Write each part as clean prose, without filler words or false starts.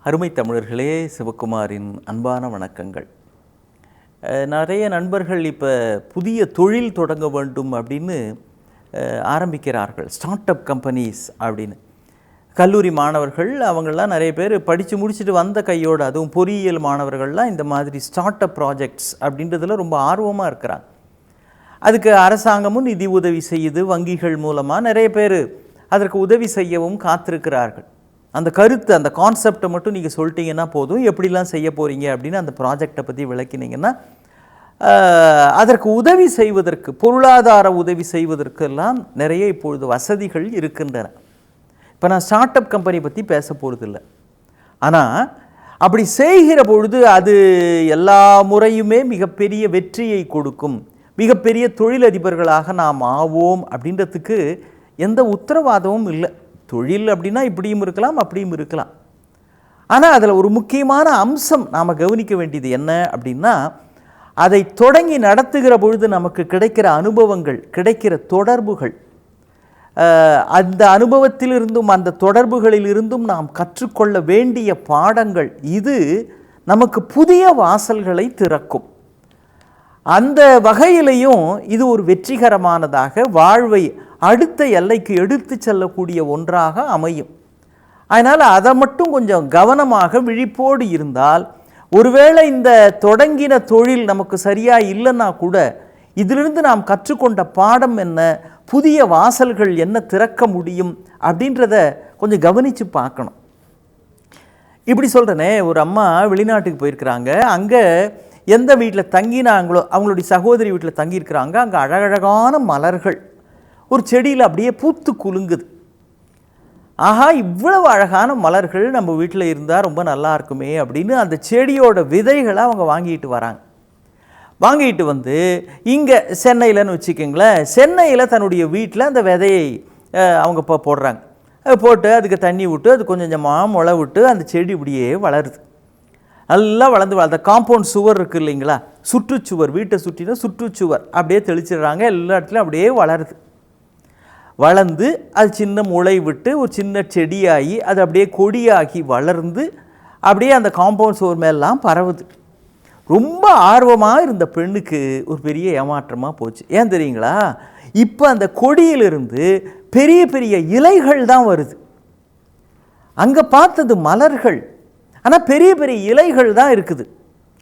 அருமை தமிழர்களே, சிவகுமாரின் அன்பான வணக்கங்கள். நிறைய நண்பர்கள் இப்போ புதிய தொழில் தொடங்க வேண்டும் அப்படின்னு ஆரம்பிக்கிறார்கள், ஸ்டார்ட் அப் கம்பெனிஸ் அப்படின்னு. கல்லூரி மாணவர்கள் அவங்களாம் நிறைய பேர் படித்து முடிச்சுட்டு வந்த கையோடு, அதுவும் பொறியியல் மாணவர்கள்லாம் இந்த மாதிரி ஸ்டார்ட் அப் ப்ராஜெக்ட்ஸ் அப்படின்றதில் ரொம்ப ஆர்வமாக இருக்கிறாங்க. அதுக்கு அரசாங்கமும் நிதி உதவி செய்யுது, வங்கிகள் மூலமாக நிறைய பேர் அதற்கு உதவி செய்யவும் காத்திருக்கிறார்கள். அந்த கருத்து, அந்த கான்செப்டை மட்டும் நீங்கள் சொல்லிட்டீங்கன்னா போதும், எப்படிலாம் செய்ய போகிறீங்க அப்படின்னு அந்த ப்ராஜெக்டை பற்றி விளக்கினீங்கன்னா அதற்கு உதவி செய்வதற்கு, பொருளாதார உதவி செய்வதற்கெல்லாம் நிறைய இப்பொழுது வசதிகள் இருக்கின்றன. இப்போ நான் ஸ்டார்ட் அப் கம்பெனி பற்றி பேச போகிறதில்லை. ஆனால் அப்படி செய்கிற பொழுது அது எல்லா முறையுமே மிகப்பெரிய வெற்றியை கொடுக்கும், மிகப்பெரிய தொழிலதிபர்களாக நாம் ஆவோம் அப்படின்றதுக்கு எந்த உத்தரவாதமும் இல்லை. தொழில் அப்படின்னா இப்படியும் இருக்கலாம், அப்படியும் இருக்கலாம். ஆனால் அதில் ஒரு முக்கியமான அம்சம் நாம் கவனிக்க வேண்டியது என்ன அப்படின்னா, அதை தொடங்கி நடத்துகிற பொழுது நமக்கு கிடைக்கிற அனுபவங்கள், கிடைக்கிற தொடர்புகள், அந்த அனுபவத்திலிருந்தும் அந்த தொடர்புகளிலிருந்தும் நாம் கற்றுக்கொள்ள வேண்டிய பாடங்கள், இது நமக்கு புதிய வாசல்களை திறக்கும். அந்த வகையிலையும் இது ஒரு வெற்றிகரமானதாக, வாழ்வை அடுத்த எல்லைக்கு எடுத்து செல்லக்கூடிய ஒன்றாக அமையும். அதனால் அதை மட்டும் கொஞ்சம் கவனமாக விழிப்போடு இருந்தால், ஒருவேளை இந்த தொடங்கின தொழில் நமக்கு சரியாக இல்லைன்னா கூட இதிலிருந்து நாம் கற்றுக்கொண்ட பாடம் என்ன, புதிய வாசல்கள் என்ன திறக்க முடியும் அப்படின்றத கொஞ்சம் கவனித்து பார்க்கணும். இப்படி சொல்கிறேனே, ஒரு அம்மா வெளிநாட்டுக்கு போயிருக்கிறாங்க. அங்கே எந்த வீட்டில் தங்கினாங்களோ, அவங்களுடைய சகோதரி வீட்டில் தங்கியிருக்கிறாங்க. அங்கே அழகழகான மலர்கள் ஒரு செடியில் அப்படியே பூத்து குலுங்குது. ஆஹா, இவ்வளவு அழகான மலர்கள் நம்ம வீட்டில் இருந்தால் ரொம்ப நல்லா இருக்குமே அப்படின்னு அந்த செடியோட விதைகளை அவங்க வாங்கிட்டு வராங்க. வாங்கிட்டு வந்து இங்கே சென்னையிலன்னு வச்சுக்கோங்களேன், சென்னையில் தன்னுடைய வீட்டில் அந்த விதையை அவங்க போடுறாங்க. போட்டு அதுக்கு தண்ணி விட்டு அது கொஞ்சம் கொஞ்சமாக முளை விட்டு அந்த செடி இப்படியே வளருது. நல்லா வளர்ந்து அந்த காம்பவுண்ட் சுவர் இருக்குது இல்லைங்களா, சுற்றுச்சுவர், வீட்டை சுற்றின சுற்றுச்சுவர் அப்படியே தெளிச்சிடுறாங்க. எல்லா இடத்துலையும் அப்படியே வளருது. வளர்ந்து அது சின்ன முளை விட்டு ஒரு சின்ன செடியாகி அது அப்படியே கொடியாகி வளர்ந்து அப்படியே அந்த காம்பவுண்ட் சுவர் மேலாம் பரவுது. ரொம்ப ஆர்வமாக இருந்த பெண்ணுக்கு ஒரு பெரிய ஏமாற்றமாக போச்சு. ஏன் தெரியுங்களா, இப்போ அந்த கொடியிலிருந்து பெரிய பெரிய இலைகள் தான் வருது. அங்கே பார்த்தது மலர்கள், ஆனால் பெரிய பெரிய இலைகள் தான் இருக்குது.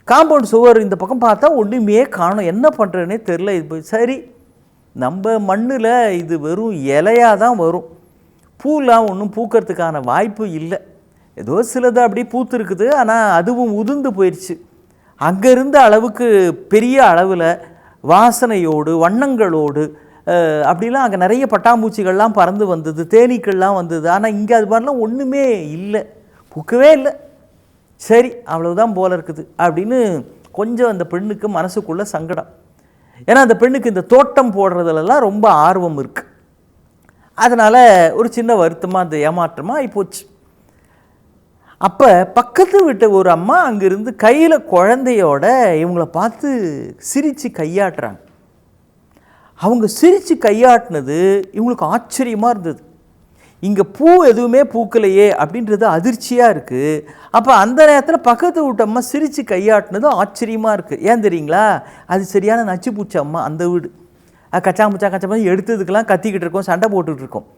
காம்பவுண்ட் சுவர் இந்த பக்கம் பார்த்தா ஒன்றுமே காணும், என்ன பண்ணுறேன்னே தெரில. இது சரி, நம்ம மண்ணில் இது வெறும் இலையாக தான் வரும், பூலாம் ஒன்றும் பூக்கிறதுக்கான வாய்ப்பு இல்லை. ஏதோ சிலது அப்படி பூத்து இருக்குது, ஆனால் அதுவும் உதிர்ந்து போயிடுச்சு. அங்கே இருந்த அளவுக்கு பெரிய அளவில் வாசனையோடு வண்ணங்களோடு அப்படிலாம் அங்கே நிறைய பட்டாம்பூச்சிகள்லாம் பறந்து வந்தது, தேனீக்கள்லாம் வந்தது. ஆனால் இங்கே அது மாதிரிலாம் ஒன்றுமே இல்லை, பூக்கவே இல்லை. சரி, அவ்வளவுதான் போல இருக்குது அப்படின்னு கொஞ்சம் அந்த பெண்ணுக்கு மனசுக்குள்ளே சங்கடம். ஏன்னா அந்த பெண்ணுக்கு இந்த தோட்டம் போடுறதுலலாம் ரொம்ப ஆர்வம் இருக்குது. அதனால் ஒரு சின்ன வருத்தமாக, அந்த ஏமாற்றமாக ஆகிப்போச்சு. அப்போ பக்கத்து வீட்டு ஒரு அம்மா அங்கேருந்து கையில் குழந்தையோட இவங்கள பார்த்து சிரித்து கையாட்டுறாங்க. அவங்க சிரித்து கையாட்டினது இவங்களுக்கு ஆச்சரியமாக இருந்தது. இங்கே பூ எதுவுமே பூக்கலையே அப்படின்றது அதிர்ச்சியாக இருக்குது. அப்போ அந்த நேரத்தில் பக்கத்து வீட்டு அம்மா சிரித்து கையாட்டினதும் ஆச்சரியமாக இருக்குது. ஏன் தெரியுங்களா, அது சரியான நச்சு பூச்சி அம்மா. அந்த வீடு கச்சாம்பூச்சா கச்சாம்பூச்சா எடுத்ததுக்கெல்லாம் கத்திக்கிட்டு இருக்கோம், சண்டை போட்டுக்கிட்டு இருக்கோம்.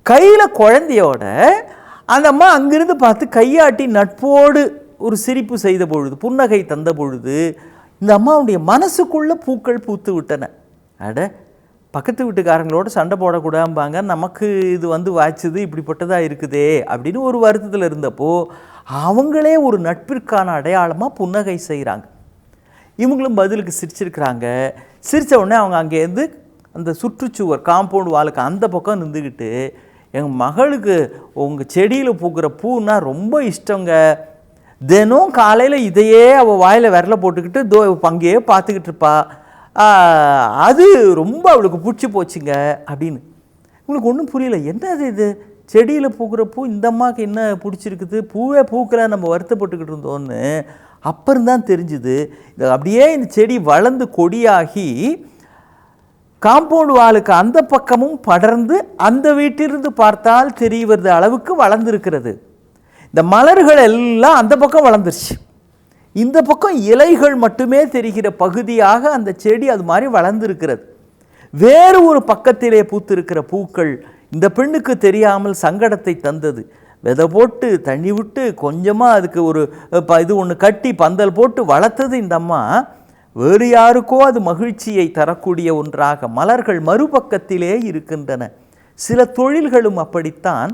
கையில் குழந்தையோட அந்த அம்மா அங்கிருந்து பார்த்து கையாட்டி நட்போடு ஒரு சிரிப்பு செய்த பொழுது, புன்னகை தந்த பொழுது இந்த அம்மாவுடைய மனசுக்குள்ளே பூக்கள் பூத்து விட்டன. அட, பக்கத்து வீட்டுக்காரங்களோட சண்டை போடக்கூடாம்பாங்க, நமக்கு இது வாய்ச்சது இப்படிப்பட்டதாக இருக்குதே அப்படின்னு ஒரு வருத்தத்தில் இருந்தப்போ அவங்களே ஒரு நட்பிற்கான அடையாளமாக புன்னகை செய்கிறாங்க. இவங்களும் பதிலுக்கு சிரிச்சிருக்கிறாங்க. சிரித்த உடனே அவங்க அங்கேருந்து அந்த சுற்றுச்சுவர், காம்பவுண்ட் வாலுக்கு அந்த பக்கம் நின்றுக்கிட்டு, எங்கள் மகளுக்கு உங்கள் செடியில் பூக்கிற பூன்னா ரொம்ப இஷ்டங்க, தினம் காலையில் இதையே அவள் வாயில் விரல போட்டுக்கிட்டு அங்கேயே பார்த்துக்கிட்டு இருப்பா, அது ரொம்ப அவளுக்கு பிடிச்சி போச்சுங்க அப்படின்னு. உங்களுக்கு ஒன்றும் புரியல, என்னது இது செடியில் பூக்கிற பூ இந்த அம்மாவுக்கு என்ன பிடிச்சிருக்குது, பூவே பூக்கலை நம்ம வருத்தப்பட்டுக்கிட்டு இருந்தோன்னு அப்புறம்தான் தெரிஞ்சுது. இது அப்படியே இந்த செடி வளர்ந்து கொடியாகி காம்பவுண்ட் வாலுக்கு அந்த பக்கமும் படர்ந்து அந்த வீட்டிலிருந்து பார்த்தால் தெரிய வருது அளவுக்கு வளர்ந்துருக்கிறது. இந்த மலர்கள் எல்லாம் அந்த பக்கம் வளர்ந்துருச்சு. இந்த பக்கம் இலைகள் மட்டுமே தெரிகிற பகுதியாக அந்த செடி அது மாதிரி வளர்ந்துருக்கிறது. வேறு ஒரு பக்கத்திலே பூத்திருக்கிற பூக்கள் இந்த பெண்ணுக்கு தெரியாமல் சங்கடத்தை தந்தது. விதை போட்டு தண்ணி விட்டு கொஞ்சமாக அதுக்கு ஒரு இது ஒன்று கட்டி பந்தல் போட்டு வளர்த்தது இந்த அம்மா. வேறு யாருக்கோ அது மகிழ்ச்சியை தரக்கூடிய ஒன்றாக மலர்கள் மறுபக்கத்திலே இருக்கின்றன. சில தொழில்களும் அப்படித்தான்.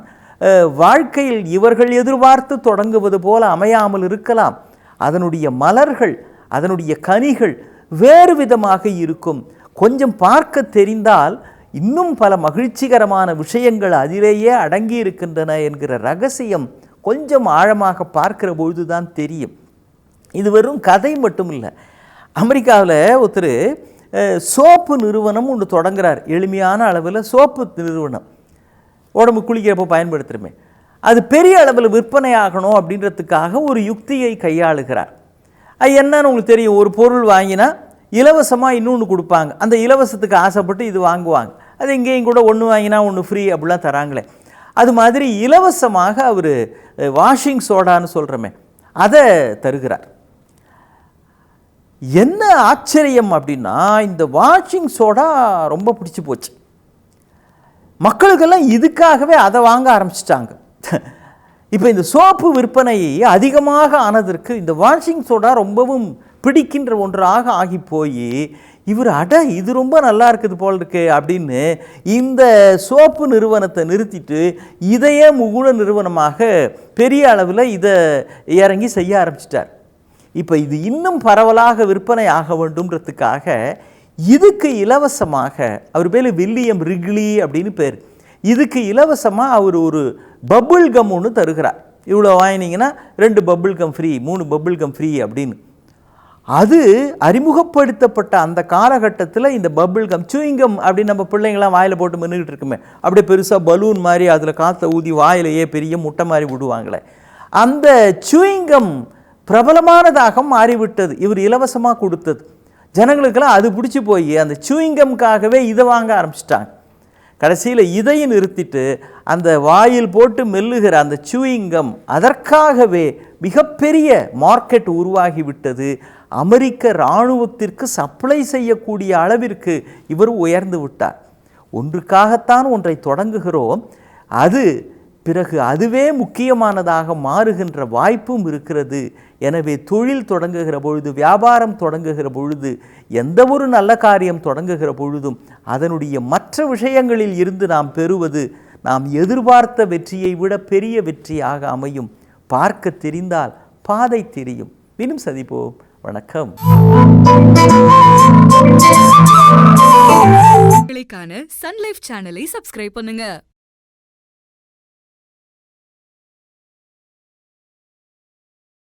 வாழ்க்கையில் இவர்கள் எதிர்பார்த்து தொடங்குவது போல அமையாமல் இருக்கலாம். அதனுடைய மலர்கள், அதனுடைய கனிகள் வேறு விதமாக இருக்கும். கொஞ்சம் பார்க்க தெரிந்தால் இன்னும் பல மகிழ்ச்சிகரமான விஷயங்கள் அதிலேயே அடங்கி இருக்கின்றன என்கிற ரகசியம் கொஞ்சம் ஆழமாக பார்க்கிற பொழுது தான் தெரியும். இது வெறும் கதை மட்டும் இல்லை. அமெரிக்காவில் ஒருத்தர் சோப்பு நிறுவனம் ஒன்று தொடங்குறார். எளிமையான அளவில் சோப்பு நிறுவனம், உடம்பு குளிக்கிறப்போ பயன்படுத்துகிறோமே, அது பெரிய அளவில் விற்பனை ஆகணும் அப்படின்றதுக்காக ஒரு யுக்தியை கையாளுகிறார். அது என்னன்னு உங்களுக்கு தெரியும். ஒரு பொருள் வாங்கினா இலவசமாக இன்னொன்று கொடுப்பாங்க. அந்த இலவசத்துக்கு ஆசைப்பட்டு இது வாங்குவாங்க. அது எங்கேயும் கூட ஒன்று வாங்கினா ஒன்று ஃப்ரீ அப்படிலாம் தராங்களே. அது மாதிரி இலவசமாக அவர் வாஷிங் சோடான்னு சொல்கிறோமே அதை தருகிறார். என்ன ஆச்சரியம் அப்படின்னா, இந்த வாஷிங் சோடா ரொம்ப பிடிச்சி போச்சு. மக்களுக்கெல்லாம் இதுக்காகவே அதை வாங்க ஆரம்பிச்சிட்டாங்க. இப்போ இந்த சோப்பு விற்பனை அதிகமாக ஆனதற்கு இந்த வாஷிங் சோடா ரொம்பவும் பிடிக்கின்ற ஒன்றாக ஆகி போய் இவர் இது ரொம்ப நல்லா இருக்குது போல் இருக்கு அப்படின்னு இந்த சோப்பு நிறுவனத்தை நிறுத்திட்டு இதையே முகுல நிறுவனமாக பெரிய அளவில் இதை இறங்கி செய்ய ஆரம்பிச்சிட்டார். இப்போ இது இன்னும் பரவலாக விற்பனை ஆக வேண்டும்ன்றதுக்காக இதுக்கு இலவசமாக, அவர் பேர் வில்லியம் ரிக்லி அப்படின்னு பேர், இதுக்கு இலவசமாக அவர் ஒரு பபுள் கம் ஒன்று தருகிறார். இவ்வளோ வாங்கினீங்கன்னா 2 bubble come free, 3 bubble come free அப்படின்னு. அது அறிமுகப்படுத்தப்பட்ட அந்த காலகட்டத்தில் இந்த பபுள் கம், சூயிங்கம் அப்படின்னு நம்ம பிள்ளைங்களாம் வாயில் போட்டு மின்னுக்கிட்டு இருக்குமே, அப்படியே பெருசாக பலூன் மாதிரி அதில் காற்றை ஊதி வாயிலையே பெரிய முட்டை மாதிரி விடுவாங்களே, அந்த சூயிங்கம் பிரபலமானதாக மாறிவிட்டது. இவர் இலவசமாக கொடுத்தது. ஜனங்களுக்கெல்லாம் அது பிடிச்சி போய் அந்த சூயிங்கம்காகவே இதை வாங்க ஆரம்பிச்சிட்டாங்க. கடைசியில் இதையும் நிறுத்திட்டு அந்த வாயில் போட்டு மெல்லுகிற அந்த சூயிங்கம் அதற்காகவே மிகப்பெரிய மார்க்கெட் உருவாகிவிட்டது. அமெரிக்க இராணுவத்திற்கு சப்ளை செய்யக்கூடிய அளவிற்கு இவர் உயர்ந்து விட்டார். ஒன்றுக்காகத்தான் ஒன்றை தொடங்குகிறோம், அது பிறகு அதுவே முக்கியமானதாக மாறுகின்ற வாய்ப்பும் இருக்கிறது. எனவே தொழில் தொடங்குகிற பொழுது, வியாபாரம் தொடங்குகிற பொழுது, எந்த ஒரு நல்ல காரியம் தொடங்குகிற பொழுதும் அதனுடைய மற்ற விஷயங்களில் இருந்து நாம் பெறுவது நாம் எதிர்பார்த்த வெற்றியை விட பெரிய வெற்றியாக அமையும். பார்க்க தெரிந்தால் பாதை தெரியும். மீண்டும் சந்திப்போம். வணக்கம். சன் லைஃப் சேனலை சப்ஸ்கிரைப் பண்ணுங்க.